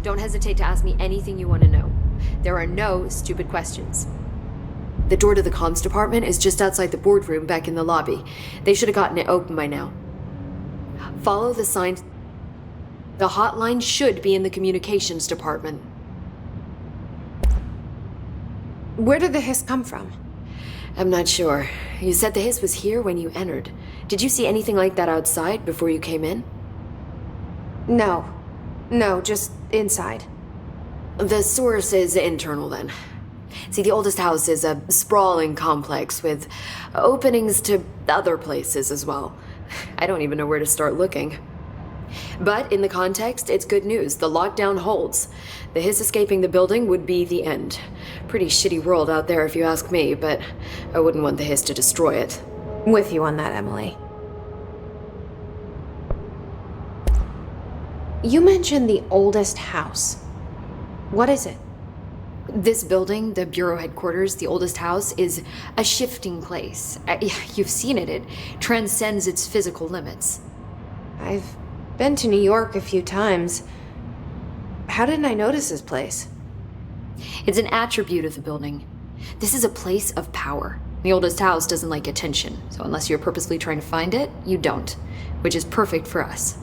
Don't hesitate to ask me anything you want to know. There are no stupid questions. The door to the comms department is just outside the boardroom back in the lobby. They should have gotten it open by now. Follow the signs. The hotline should be in the communications department. Where did the hiss come from? I'm not sure. You said the hiss was here when you entered. Did you see anything like that outside before you came in? No. No, just inside. The source is internal then. See, the oldest house is a sprawling complex with openings to other places as well. I don't even know where to start looking. But in the context, it's good news. The lockdown holds. The hiss escaping the building would be the end. Pretty shitty world out there if you ask me, but I wouldn't want the hiss to destroy it. With you on that, Emily. You mentioned the oldest house. What is it? This building, the Bureau headquarters, the oldest house, is a shifting place. You've seen it. It transcends its physical limits. I've been to New York a few times. How didn't I notice this place? It's an attribute of the building. This is a place of power. The oldest house doesn't like attention, so unless you're purposely trying to find it, you don't, which is perfect for us.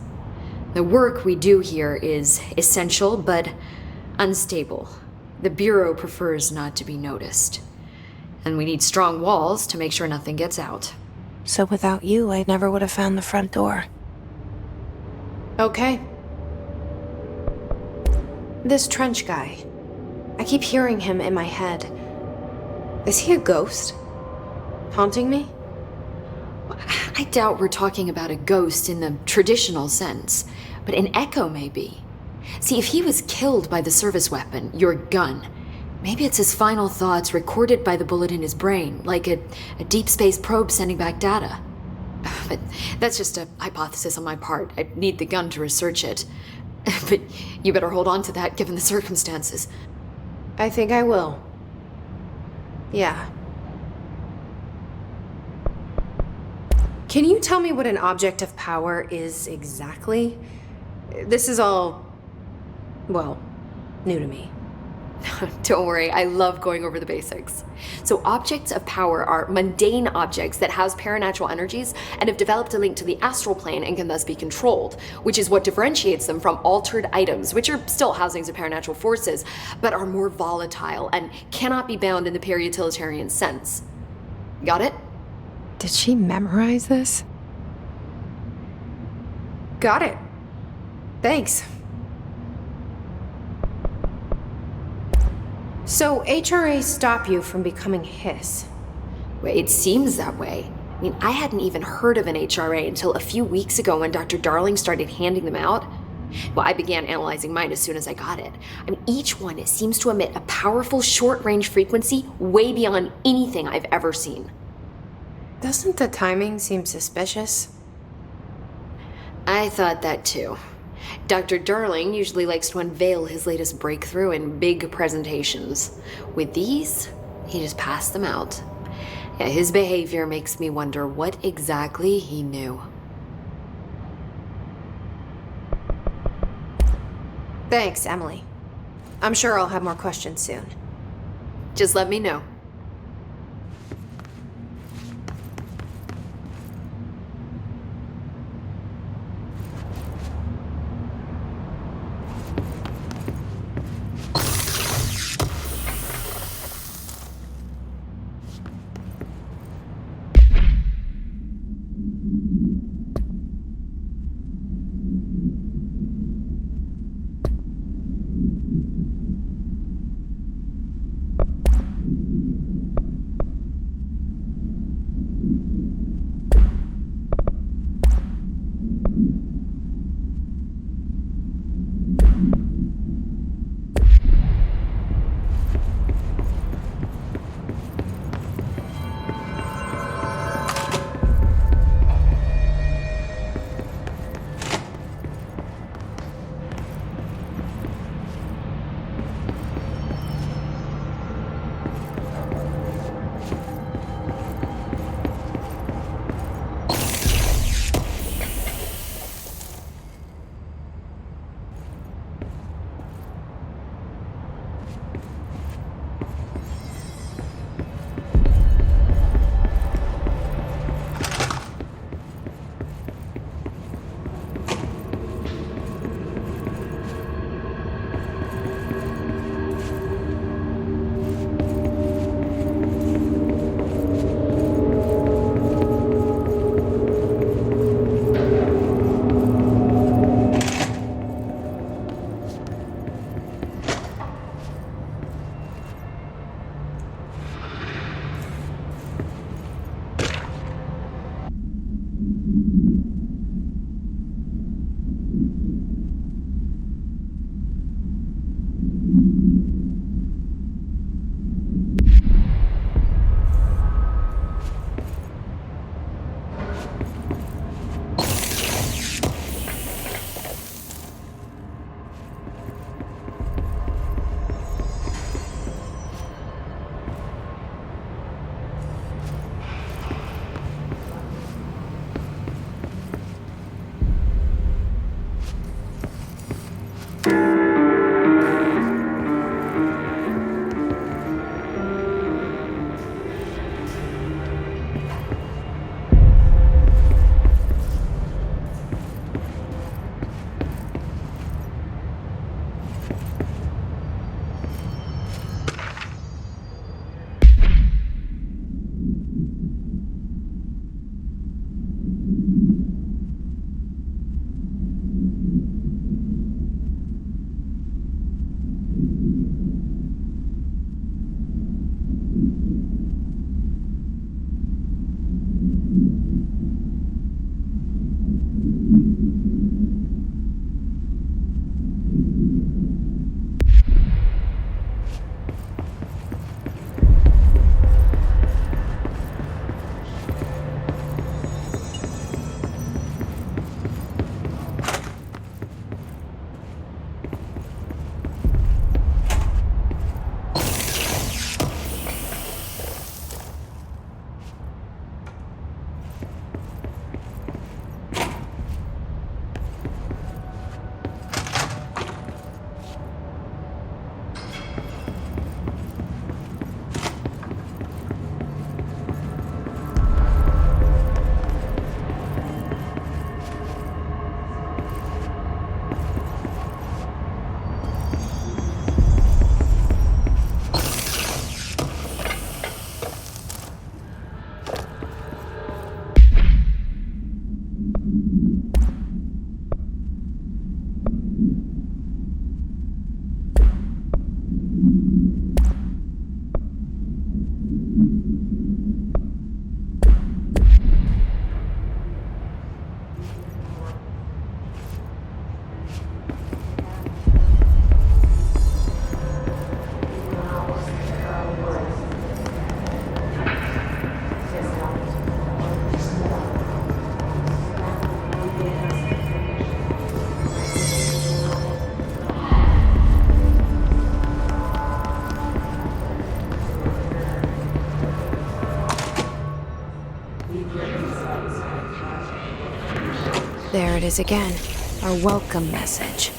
The work we do here is essential, but unstable. The Bureau prefers not to be noticed. And we need strong walls to make sure nothing gets out. So without you, I never would have found the front door. Okay. This Trench guy. I keep hearing him in my head. Is he a ghost? Haunting me? I doubt we're talking about a ghost in the traditional sense, but an echo maybe. See, if he was killed by the service weapon, your gun, maybe it's his final thoughts recorded by the bullet in his brain, like a deep space probe sending back data. But that's just a hypothesis on my part. I'd need the gun to research it. But you better hold on to that given the circumstances. I think I will. Yeah. Can you tell me what an object of power is exactly? This is all, well, new to me. Don't worry, I love going over the basics. So objects of power are mundane objects that house paranatural energies and have developed a link to the astral plane and can thus be controlled, which is what differentiates them from altered items, which are still housings of paranatural forces, but are more volatile and cannot be bound in the peri-utilitarian sense. Got it? Did she memorize this? Got it. Thanks. So HRA stop you from becoming Hiss? Well, it seems that way. I mean, I hadn't even heard of an HRA until a few weeks ago when Dr. Darling started handing them out. Well, I began analyzing mine as soon as I got it. I mean, each one seems to emit a powerful short-range frequency way beyond anything I've ever seen. Doesn't the timing seem suspicious? I thought that too. Dr. Darling usually likes to unveil his latest breakthrough in big presentations. With these, he just passed them out. Yeah, his behavior makes me wonder what exactly he knew. Thanks, Emily. I'm sure I'll have more questions soon. Just let me know. There it is again. Our welcome message.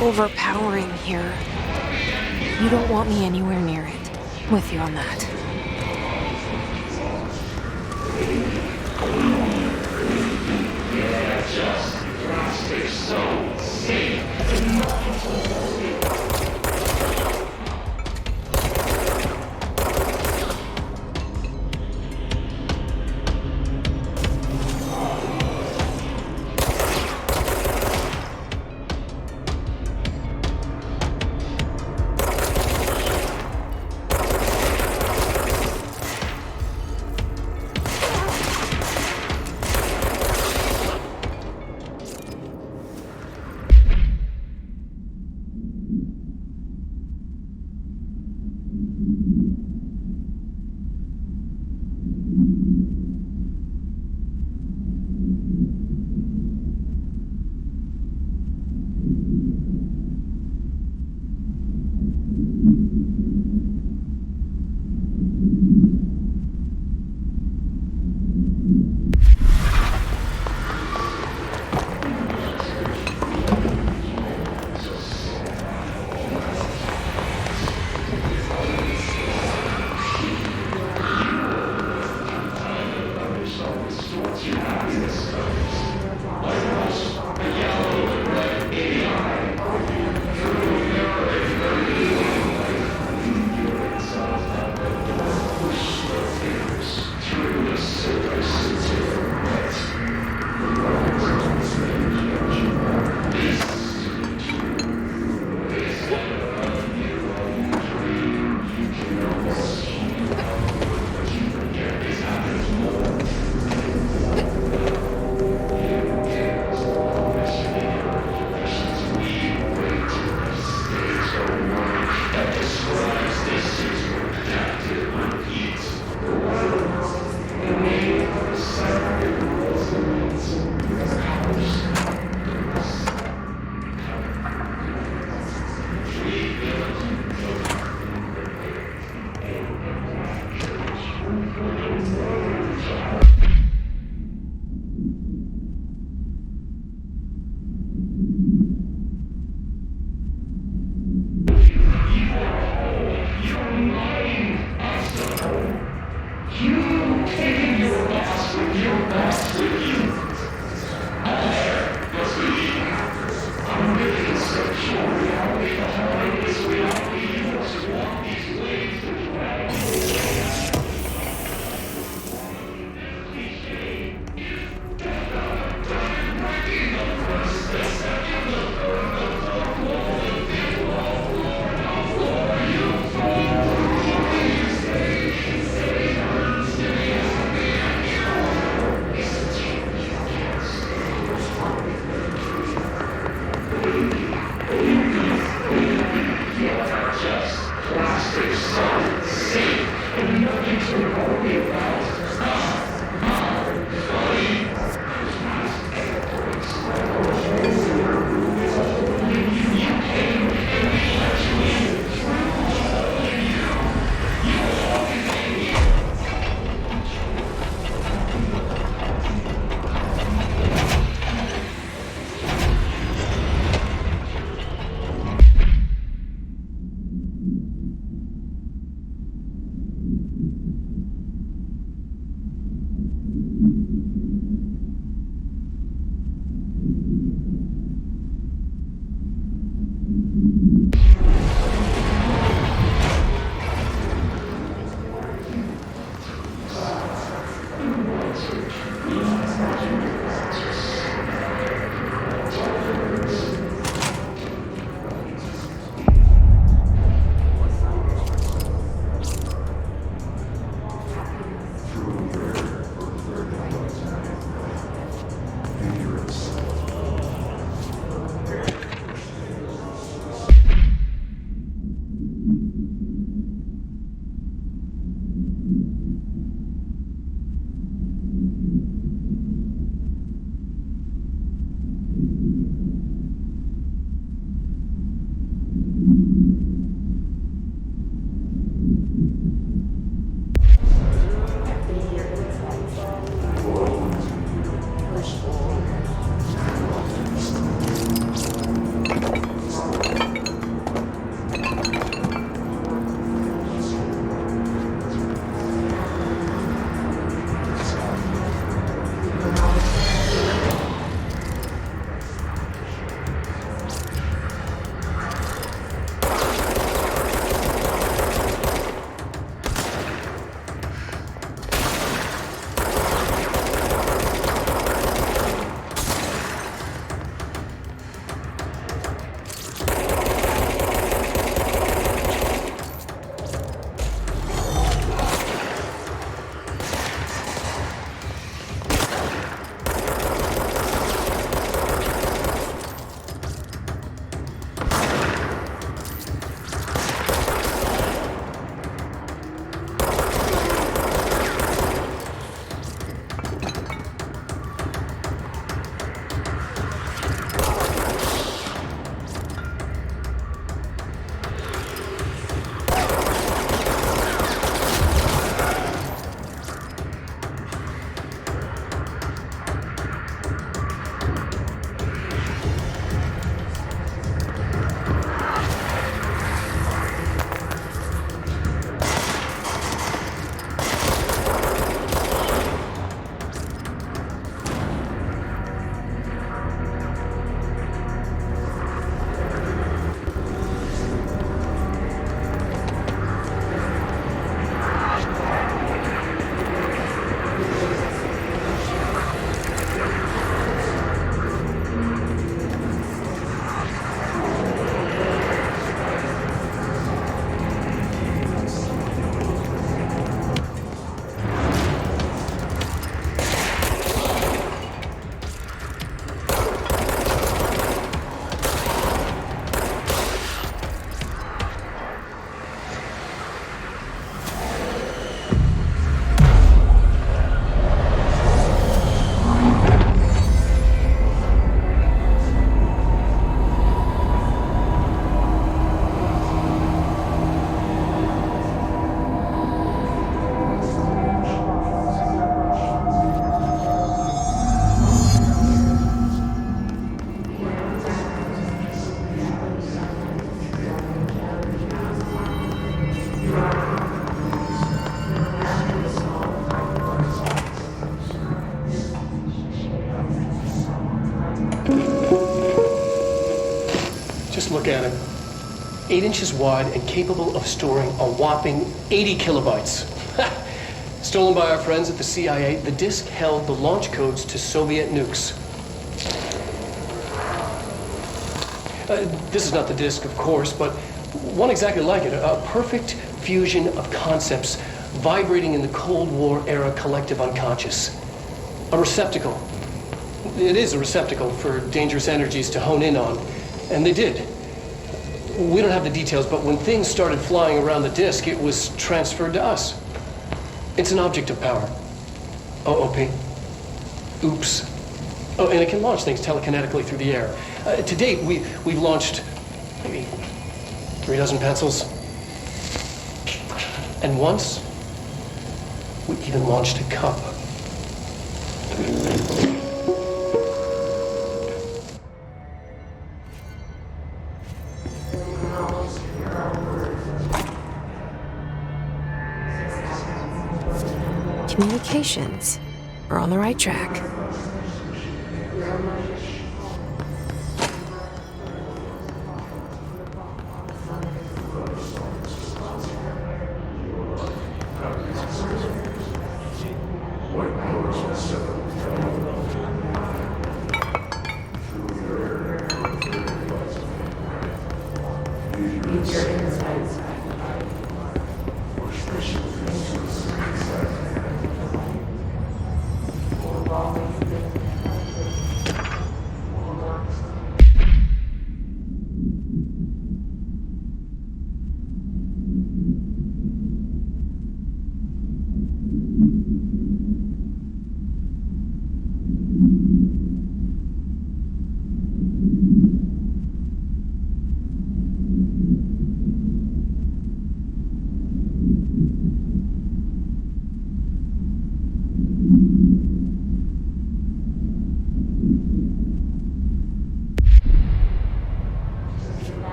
Overpowering here. You don't want me anywhere near it. With you on that. Just look at it. 8 inches wide and capable of storing a whopping 80 kilobytes. Stolen by our friends at the CIA, the disk held the launch codes to Soviet nukes. This is not the disk, of course, but one exactly like it. A perfect fusion of concepts vibrating in the Cold War era collective unconscious. A receptacle. It is a receptacle for dangerous energies to hone in on, and they did. We don't have the details, but when things started flying around the disk, it was transferred to us. It's an object of power. OOP. Oops. Oh, and it can launch things telekinetically through the air. To date, we've launched maybe 3 dozen pencils. And once, we even launched a cup. Communications. We're on the right track. White powers will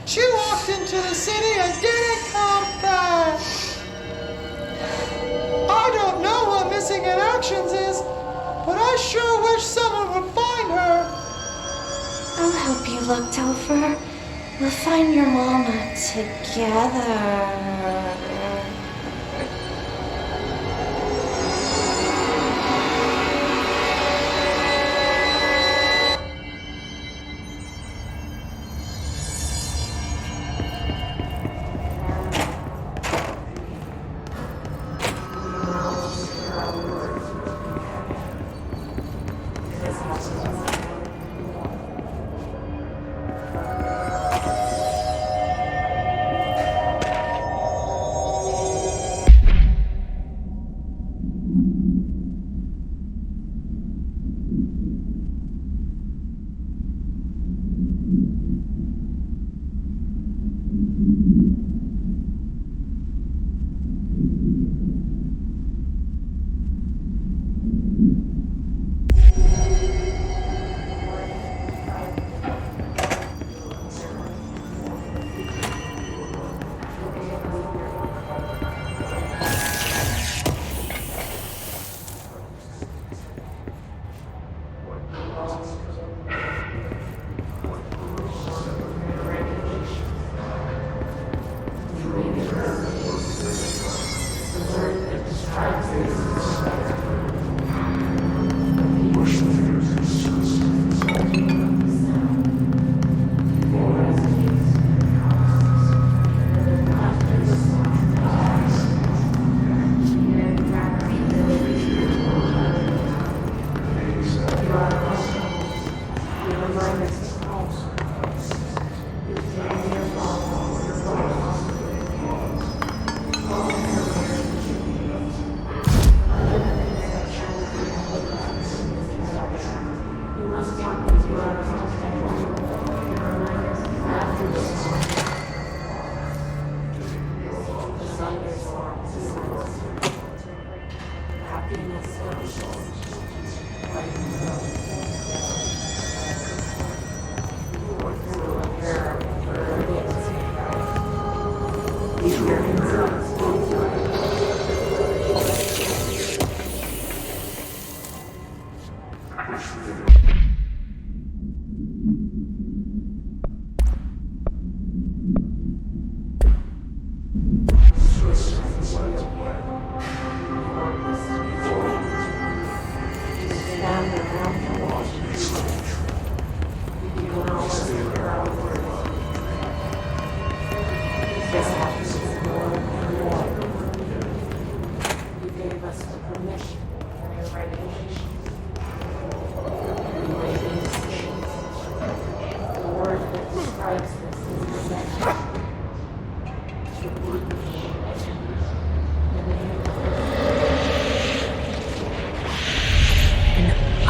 She walked into the city and didn't come back. I don't know what missing in actions is, but I sure wish someone would find her. I'll help you look, Topher. We'll find your mama together.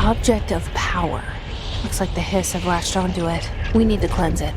Object of power. Looks like the hiss have latched onto it. We need to cleanse it.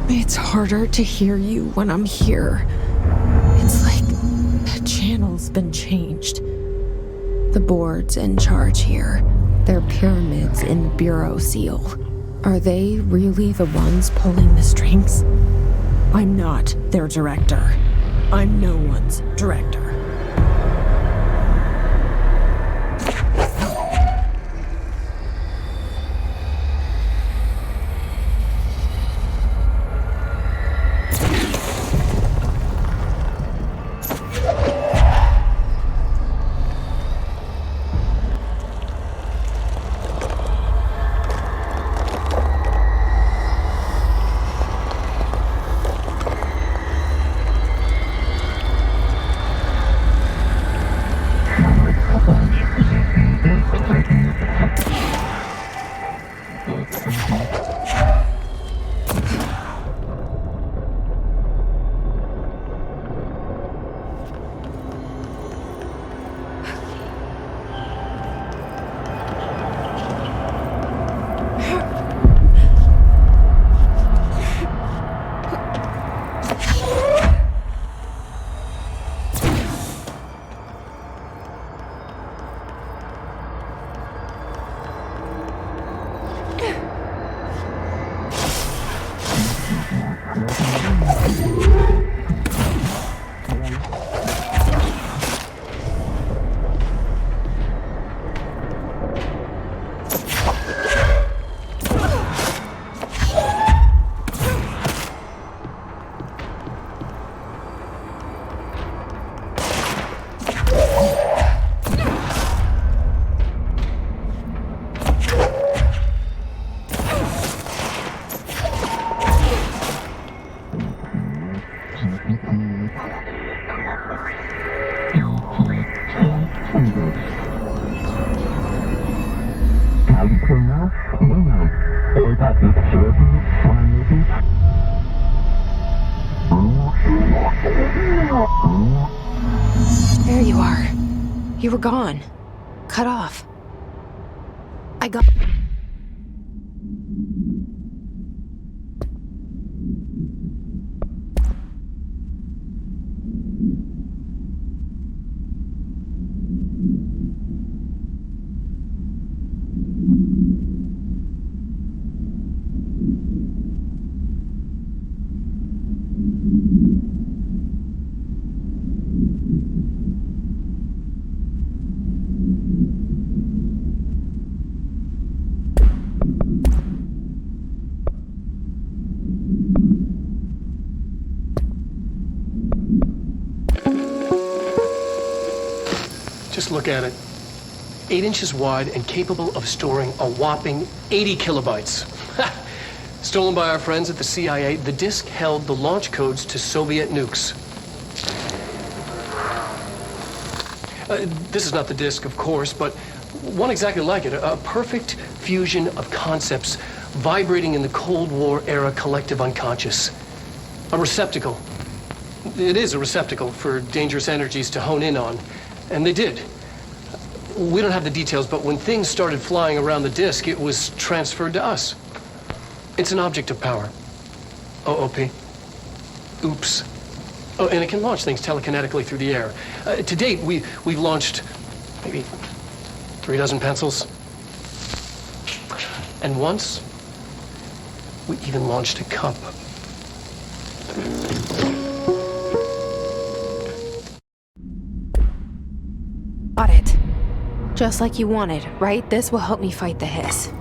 It's harder to hear you when I'm here. It's like the channel's been changed. The board's in charge here. They're pyramids in the Bureau seal. Are they really the ones pulling the strings? I'm not their director. I'm no one's director. There you are. You were gone. Cut off. I got... Just look at it. 8 inches wide and capable of storing a whopping 80 kilobytes. Stolen by our friends at the CIA, the disk held the launch codes to Soviet nukes. This is not the disk, of course, but one exactly like it. A perfect fusion of concepts vibrating in the Cold War era collective unconscious. A receptacle. It is a receptacle for dangerous energies to hone in on. And they did. We don't have the details, but when things started flying around the disk, it was transferred to us. It's an object of power. OOP. Oops. Oh, and it can launch things telekinetically through the air. To date, we've launched maybe 3 dozen pencils. And once, we even launched a cup. Got it. Just like you wanted, right? This will help me fight the hiss.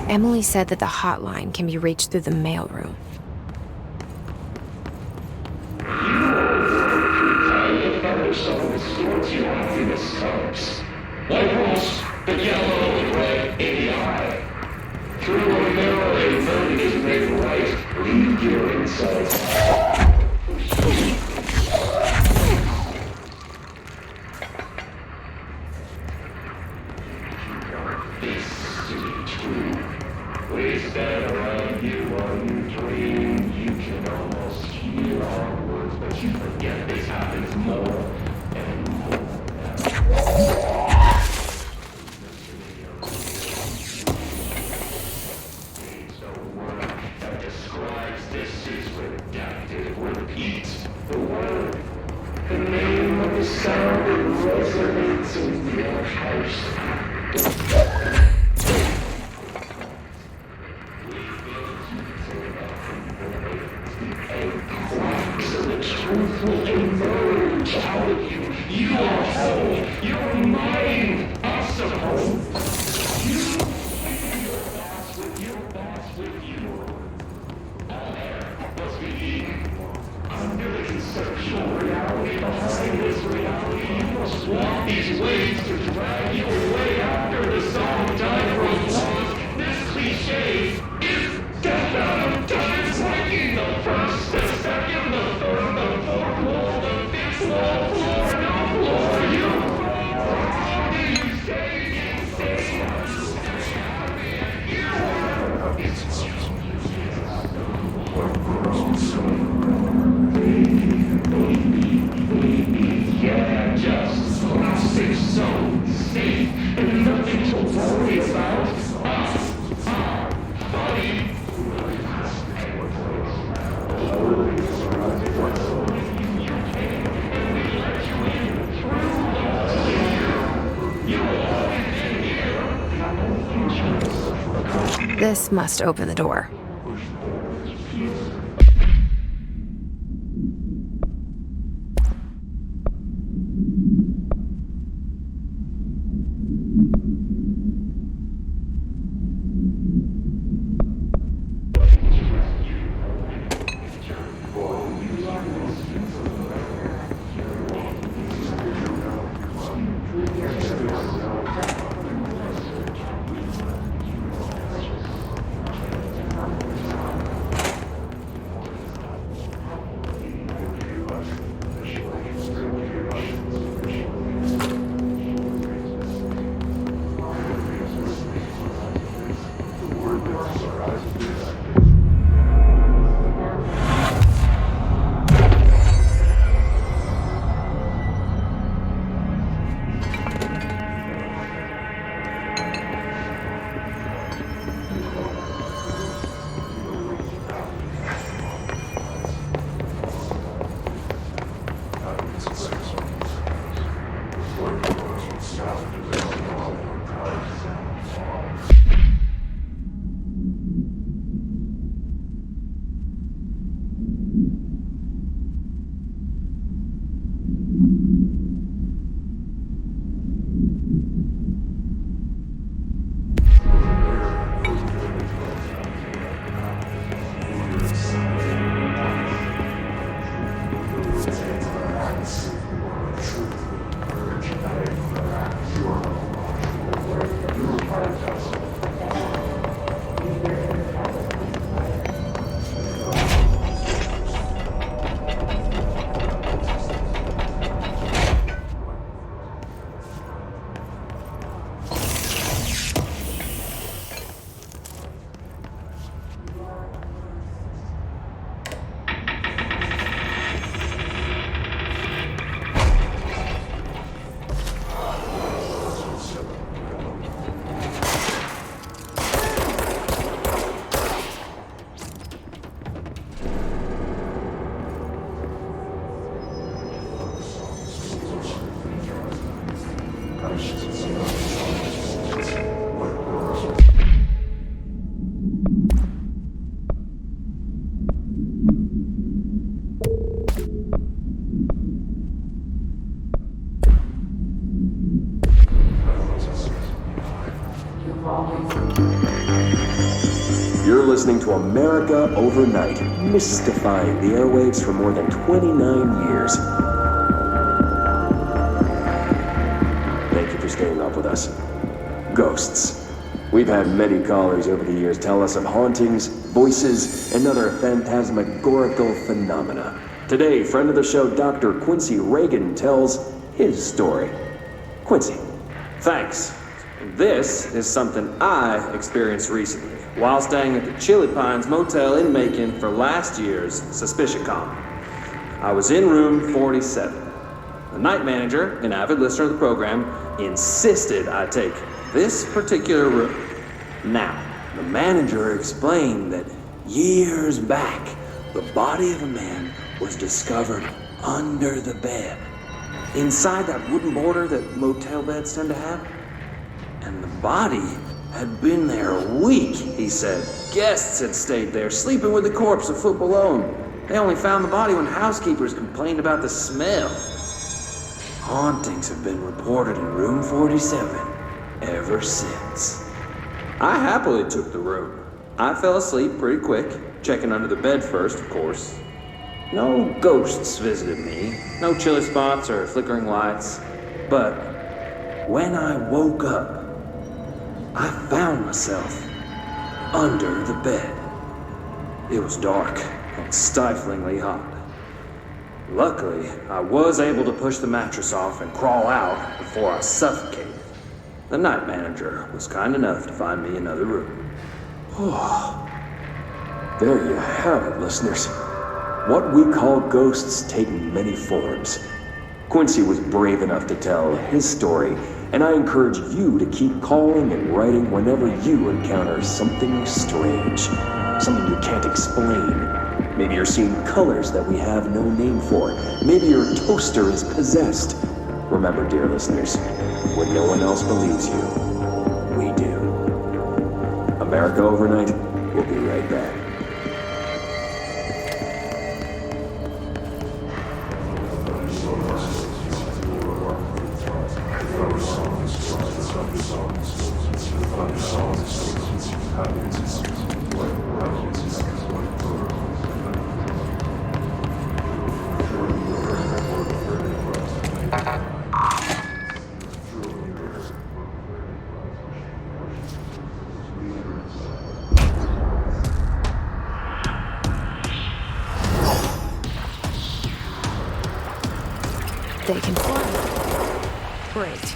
Emily said that the hotline can be reached through the mailroom. someone distorts your happiness cups. Like wolves, the yellow and red in the eye. Through a mirror, a verdict is made right. Read your insides. It's to be true. We stand around you while you dream. You can almost hear our words, but you forget this happens more and more. Repeat the word. The name of the sound that resonates in your house. And cracks of the truth will emerge out of you. You are whole. You're mine, I suppose. Your thoughts with you. All air must be eaten. Under the conceptual reality behind this reality, you must walk these waves to drag you away after the song time for applause. This cliche is death out of time, breaking the first, the second, the third, the fourth wall, the fifth wall, floor, no floor, you fall. How do you say you say yeah, just classic, so safe, and nothing to worry about. Buddy. This must open the door. You're listening to America Overnight, mystifying the airwaves for more than 29 years. staying up with us. Ghosts. We've had many callers over the years tell us of hauntings, voices, and other phantasmagorical phenomena. Today, friend of the show Dr. Quincy Reagan tells his story. Quincy. Thanks. This is something I experienced recently while staying at the Chili Pines Motel in Macon for last year's SuspiciaCon. I was in room 47. The night manager, an avid listener of the program, insisted I take this particular room. Now, the manager explained that years back, the body of a man was discovered under the bed, inside that wooden border that motel beds tend to have. And the body had been there a week, he said. Guests had stayed there, sleeping with the corpse a foot below them. They only found the body when housekeepers complained about the smell. Hauntings have been reported in room 47 ever since. I happily took the room. I fell asleep pretty quick, checking under the bed first, of course. No ghosts visited me, no chilly spots or flickering lights. But when I woke up, I found myself under the bed. It was dark and stiflingly hot. Luckily, I was able to push the mattress off and crawl out before I suffocated. The night manager was kind enough to find me another room. There you have it, listeners. What we call ghosts take many forms. Quincy was brave enough to tell his story, and I encourage you to keep calling and writing whenever you encounter something strange, something you can't explain. Maybe you're seeing colors that we have no name for. Maybe your toaster is possessed. Remember, dear listeners, when no one else believes you, we do. America Overnight, we'll be right back. They can fly. Great.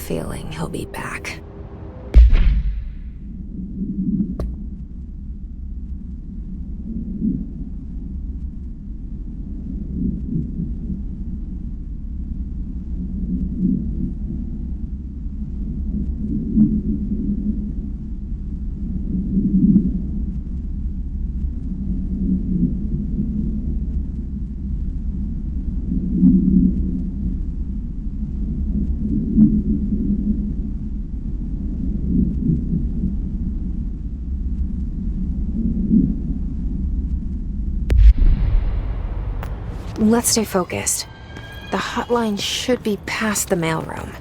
feeling he'll be back. Let's stay focused. The hotline should be past the mailroom.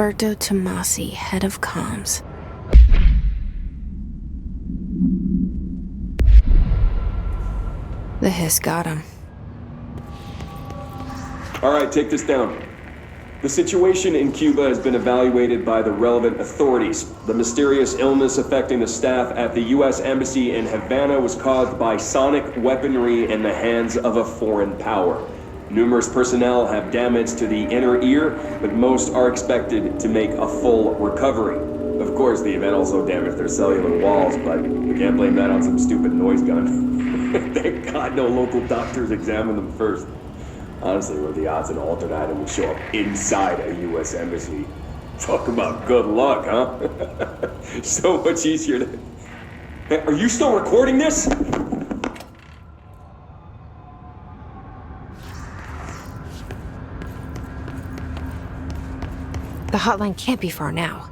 Alberto Tomasi, head of comms. The hiss got him. All right, take this down. The situation in Cuba has been evaluated by the relevant authorities. The mysterious illness affecting the staff at the U.S. Embassy in Havana was caused by sonic weaponry in the hands of a foreign power. Numerous personnel have damage to the inner ear, but most are expected to make a full recovery. Of course, the event also damaged their cellular walls, but we can't blame that on some stupid noise gun. Thank God no local doctors examined them first. Honestly, what are the odds an alternate item would show up inside a U.S. embassy? Talk about good luck, huh? So much easier to... Hey, are you still recording this? The hotline can't be far now.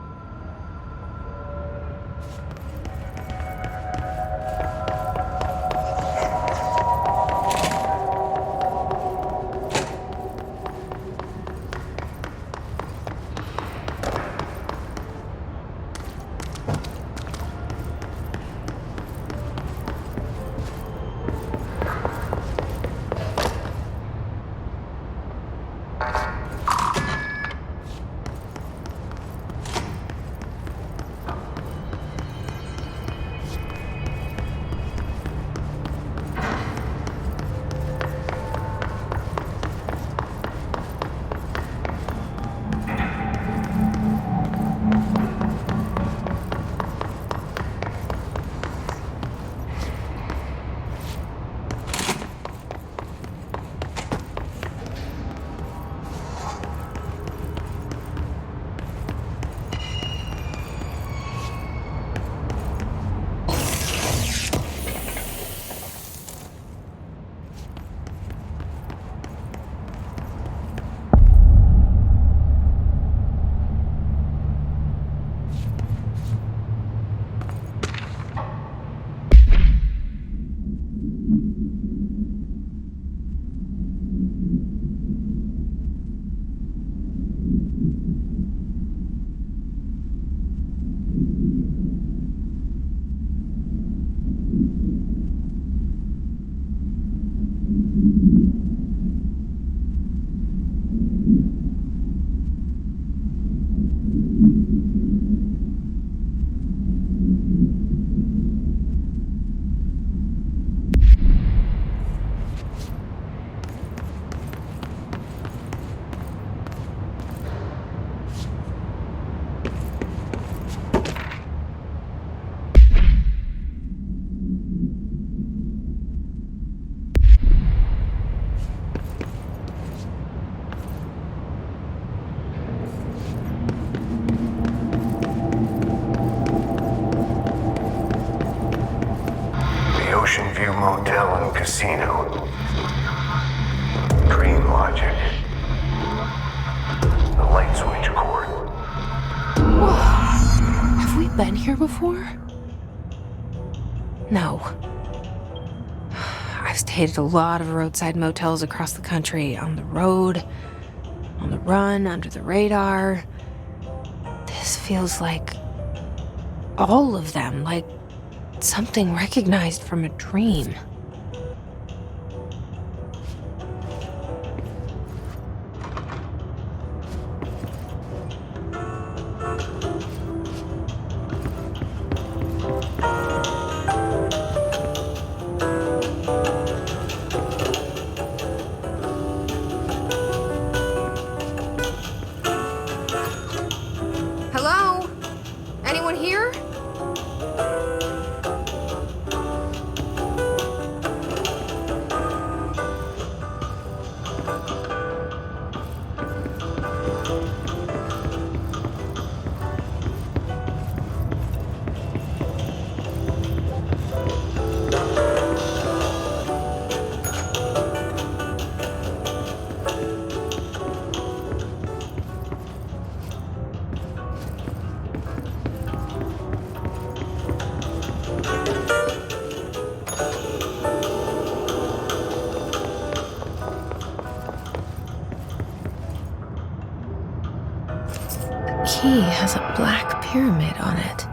casino. Dream logic. The light switch cord. Whoa. Have we been here before? No. I've stayed at a lot of roadside motels across the country, on the road, on the run, under the radar. This feels like all of them, like something recognized from a dream. Hello? Anyone here? The key has a black pyramid on it.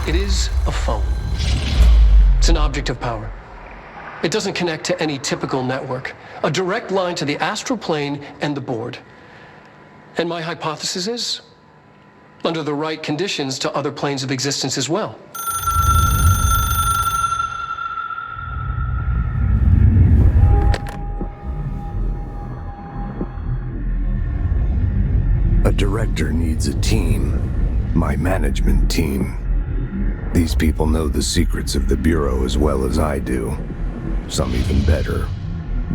It is a phone. It's an object of power. It doesn't connect to any typical network. A direct line to the astral plane and the board. And my hypothesis is, under the right conditions, to other planes of existence as well. A director needs a team. My management team. These people know the secrets of the Bureau as well as I do. Some even better.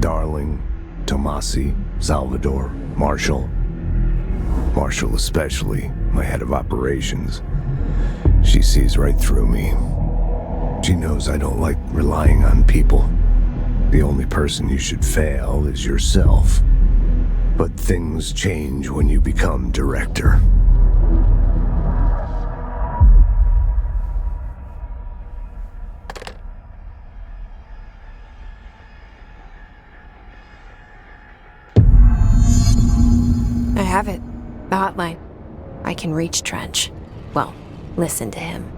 Darling, Tomasi, Salvador, Marshall. Marshall especially, my head of operations. She sees right through me. She knows I don't like relying on people. The only person you should fail is yourself. But things change when you become director. have it. The hotline. I can reach Trench. Well, listen to him.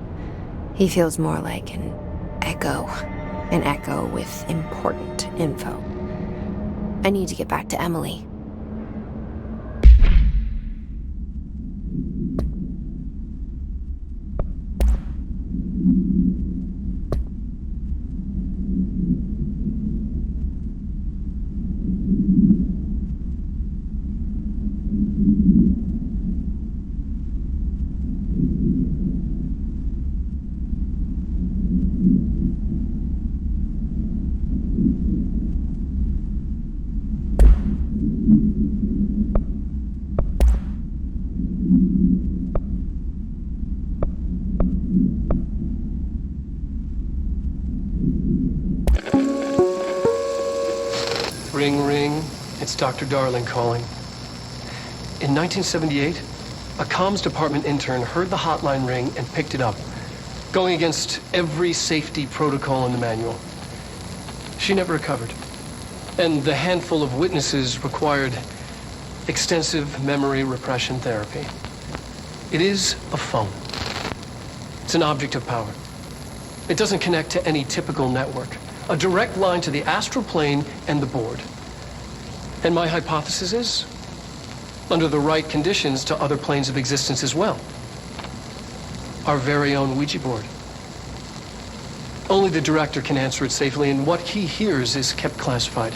He feels more like an echo. An echo with important info. I need to get back to Emily. Ring, ring. It's Dr. Darling calling. In 1978, a comms department intern heard the hotline ring and picked it up, going against every safety protocol in the manual. She never recovered. And the handful of witnesses required extensive memory repression therapy. It is a phone. It's an object of power. It doesn't connect to any typical network. A direct line to the astral plane and the board. And my hypothesis is, under the right conditions, to other planes of existence as well. Our very own Ouija board. Only the director can answer it safely, and what he hears is kept classified.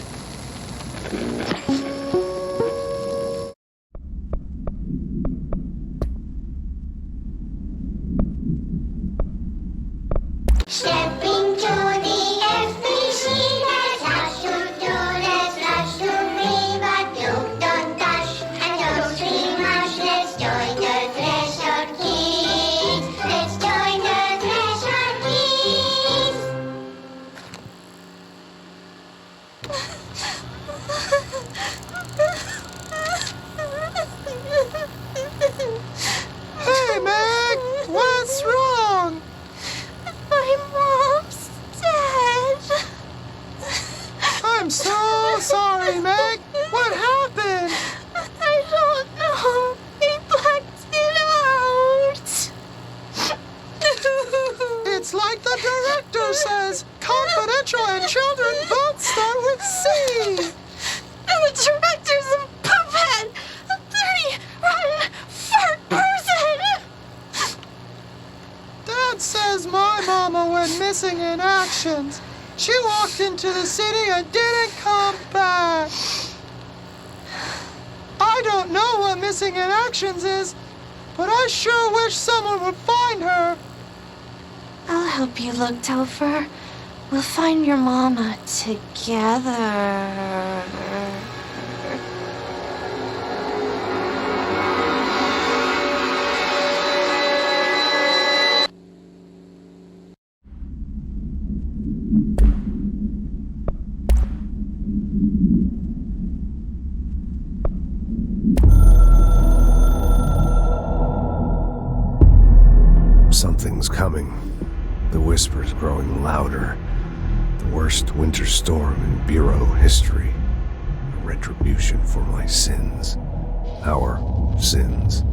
Stepping to the FBC, there's rush to do, there's rush to be, but you don't dash, and don't scream much. Let's join the treasure kids. Let's join the treasure Hey, Meg! What's wrong? My mom's dead. I'm so sorry, Meg. What happened? I don't know. He blacked it out. It's like the director says. Confidential and children both start with C. The director's a puppet. A dirty, rotten, fart person. Dad says my mama went missing in actions. She walked into the city and didn't come back. I don't know what missing in actions is, but I sure wish someone would find her. I'll help you look, Topher. We'll find your mama together. Something's coming. The whispers growing louder. The worst winter storm in Bureau history. A retribution for my sins. Our sins.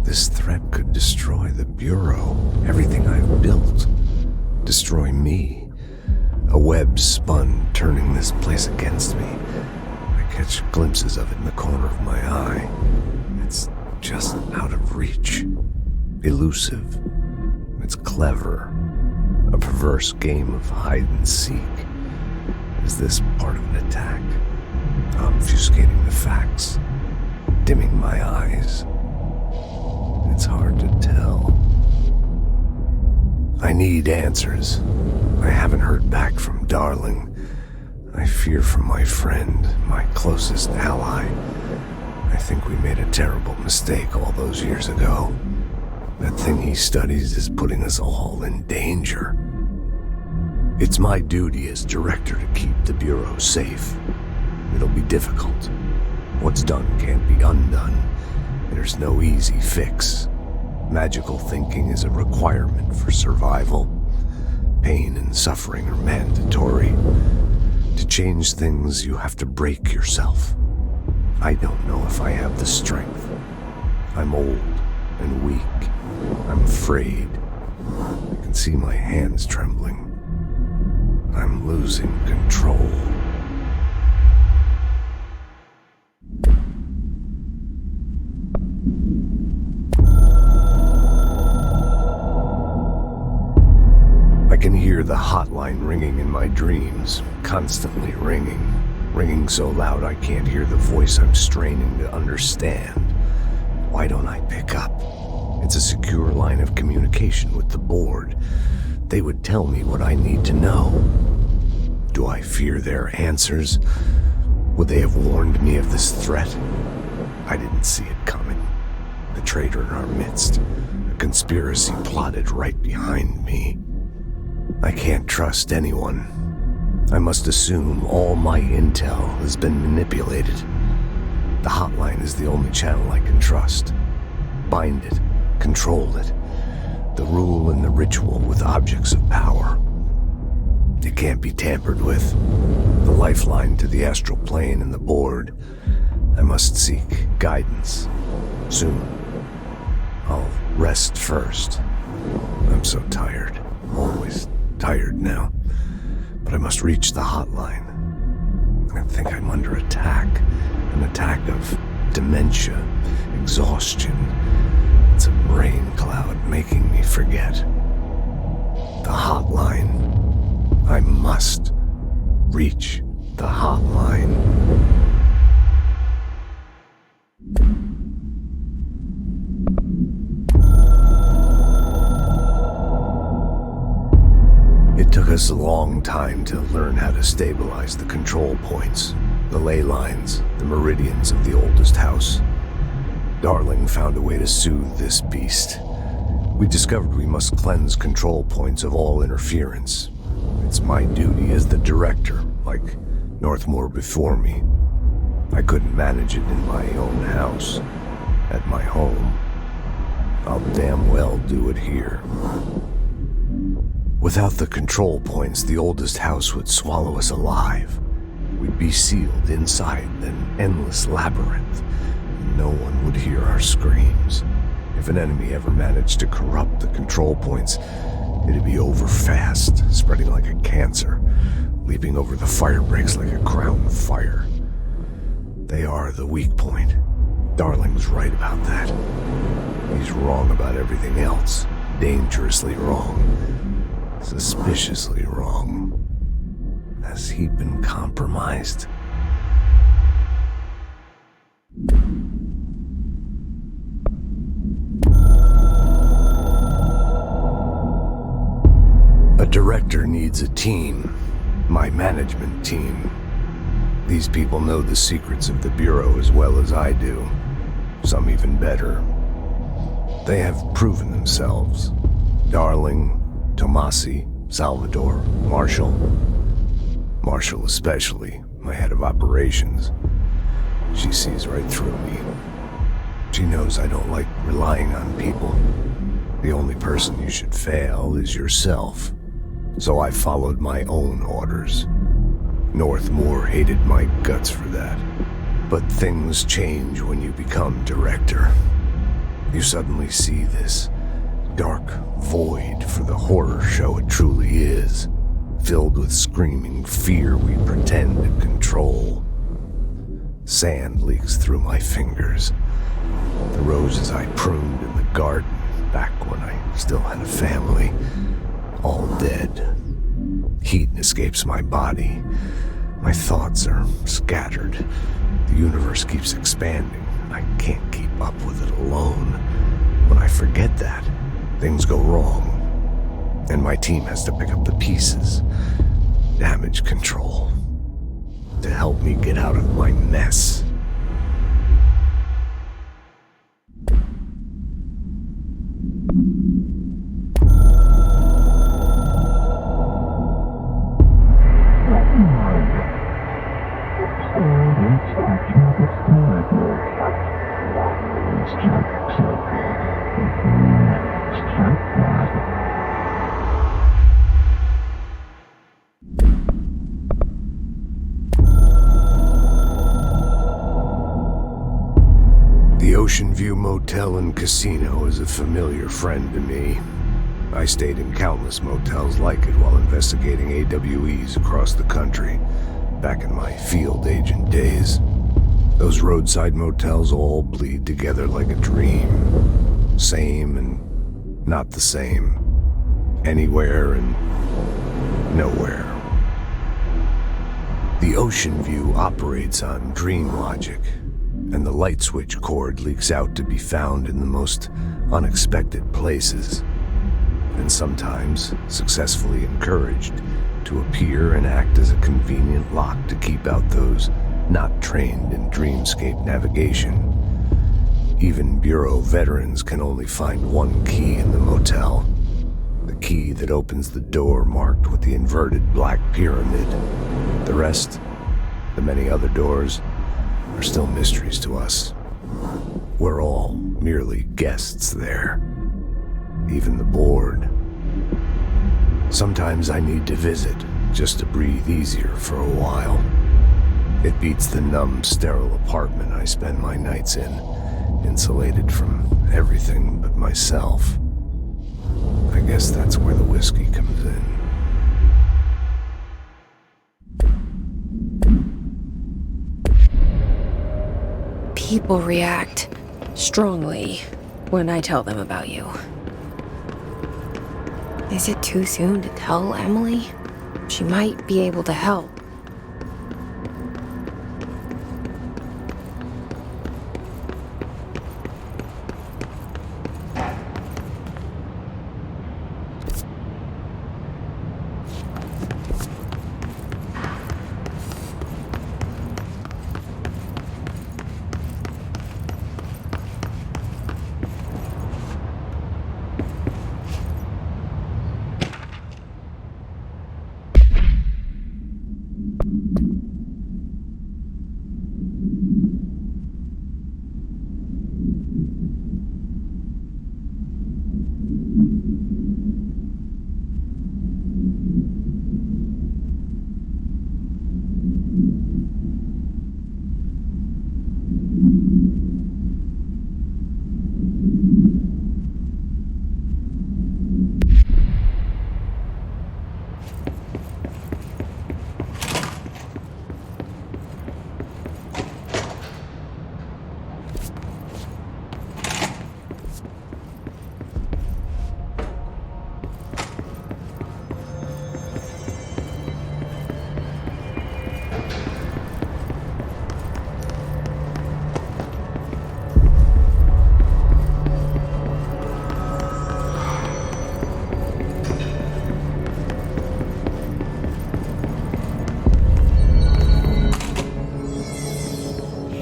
This threat could destroy the Bureau. Everything I've built. Destroy me. A web spun, turning this place against me. I catch glimpses of it in the corner of my eye. It's just out of reach. Elusive. It's clever. A perverse game of hide and seek. Is this part of an attack? Obfuscating the facts. Dimming my eyes. It's hard to tell. I need answers. I haven't heard back from Darling. I fear for my friend, my closest ally. I think we made a terrible mistake all those years ago. That thing he studies is putting us all in danger. It's my duty as director to keep the Bureau safe. It'll be difficult. What's done can't be undone. There's no easy fix. Magical thinking is a requirement for survival. Pain and suffering are mandatory. To change things, you have to break yourself. I don't know if I have the strength. I'm old and weak. I'm afraid. I can see my hands trembling. I'm losing control. I can hear the hotline ringing in my dreams, constantly ringing so loud I can't hear the voice I'm straining to understand. Why don't I pick up? It's a secure line of communication with the board. They would tell me what I need to know. Do I fear their answers? Would they have warned me of this threat? I didn't see it coming. The traitor in our midst. A conspiracy plotted right behind me. I can't trust anyone. I must assume all my intel has been manipulated. The hotline is the only channel I can trust. Bind it, control it. The rule and the ritual with objects of power. It can't be tampered with. The lifeline to the astral plane and the board. I must seek guidance. Soon. I'll rest first. I'm so tired. Always tired now. But I must reach the hotline. I think I'm under attack. An attack of dementia, exhaustion. It's a brain cloud making me forget. The hotline. I must reach the hotline. It took us a long time to learn how to stabilize the control points, the ley lines, the meridians of the oldest house. Darling found a way to soothe this beast. We discovered we must cleanse control points of all interference. It's my duty as the director, like Northmore before me. I couldn't manage it in my own house, at my home. I'll damn well do it here. Without the control points, the oldest house would swallow us alive. We'd be sealed inside an endless labyrinth, and no one would hear our screams. If an enemy ever managed to corrupt the control points, it'd be over fast, spreading like a cancer, leaping over the fire breaks like a crown of fire. They are the weak point. Darling's right about that. He's wrong about everything else. Dangerously wrong. Suspiciously wrong. Has he been compromised? A director needs a team. My management team. These people know the secrets of the Bureau as well as I do. Some even better. They have proven themselves. Darling, Tomasi, Salvador, Marshall. Marshall especially, my head of operations. She sees right through me. She knows I don't like relying on people. The only person you should fail is yourself. So I followed my own orders. Northmore hated my guts for that. But things change when you become director. You suddenly see this dark void for the horror show it truly is, filled with screaming fear we pretend to control. Sand leaks through my fingers. The roses I pruned in the garden back when I still had a family, all dead. Heat escapes my body. My thoughts are scattered. The universe keeps expanding. I can't keep up with it alone. When I forget that, things go wrong. And my team has to pick up the pieces. Damage control. To help me get out of my mess. Ocean View Motel and Casino is a familiar friend to me. I stayed in countless motels like it while investigating AWEs across the country, back in my field agent days. Those roadside motels all bleed together like a dream. Same and not the same. Anywhere and nowhere. The Ocean View operates on dream logic, and the light switch cord leaks out to be found in the most unexpected places, and sometimes successfully encouraged to appear and act as a convenient lock to keep out those not trained in dreamscape navigation. Even Bureau veterans can only find one key in the motel. The key that opens the door marked with the inverted black pyramid. The rest, the many other doors, are still mysteries to us. We're all merely guests there. Even the board. Sometimes I need to visit, just to breathe easier for a while. It beats the numb, sterile apartment I spend my nights in, insulated from everything but myself. I guess that's where the whiskey comes in. People react strongly when I tell them about you. Is it too soon to tell Emily? She might be able to help.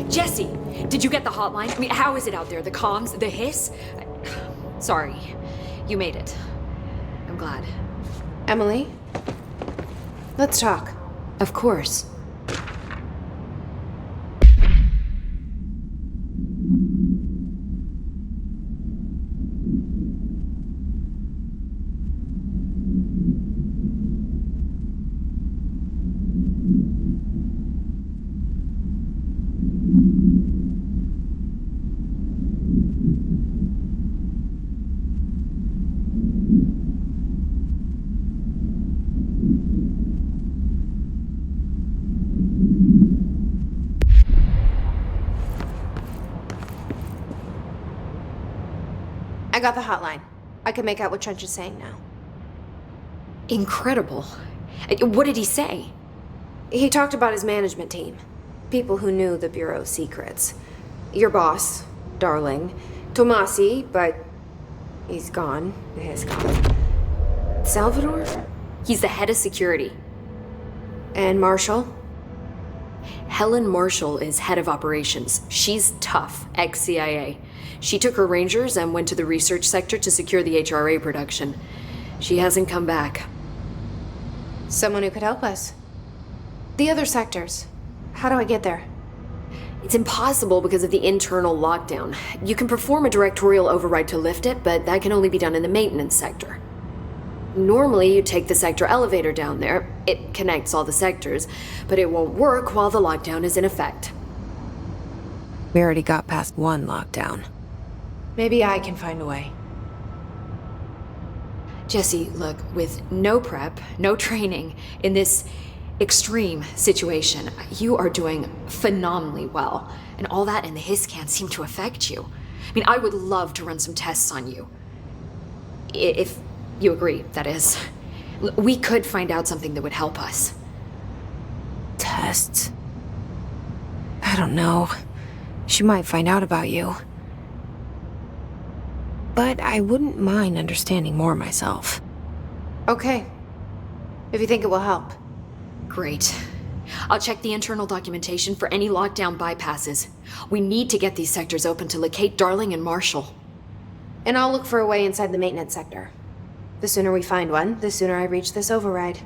Jesse, did you get the hotline? I mean, how is it out there? The comms? The hiss? Sorry. You made it. I'm glad. Emily? Let's talk. Of course. I got the hotline. I can make out what Trench is saying now. Incredible. What did he say? He talked about his management team. People who knew the Bureau's secrets. Your boss, Darling. Tomasi, but he's gone. He's gone. Salvador? He's the head of security. And Marshall? Helen Marshall is head of operations. She's tough, ex-CIA. She took her Rangers and went to the research sector to secure the HRA production. She hasn't come back. Someone who could help us. The other sectors. How do I get there? It's impossible because of the internal lockdown. You can perform a directorial override to lift it, but that can only be done in the maintenance sector. Normally, you take the sector elevator down there. It connects all the sectors, but it won't work while the lockdown is in effect. We already got past one lockdown. Maybe I can find a way. Jesse, look, with no prep, no training in this extreme situation, you are doing phenomenally well. And all that and the hiss can't seem to affect you. I mean, I would love to run some tests on you. If you agree, that is. We could find out something that would help us. Tests? I don't know. She might find out about you. But I wouldn't mind understanding more myself. Okay. If you think it will help. Great. I'll check the internal documentation for any lockdown bypasses. We need to get these sectors open to locate Darling and Marshall. And I'll look for a way inside the maintenance sector. The sooner we find one, the sooner I reach this override.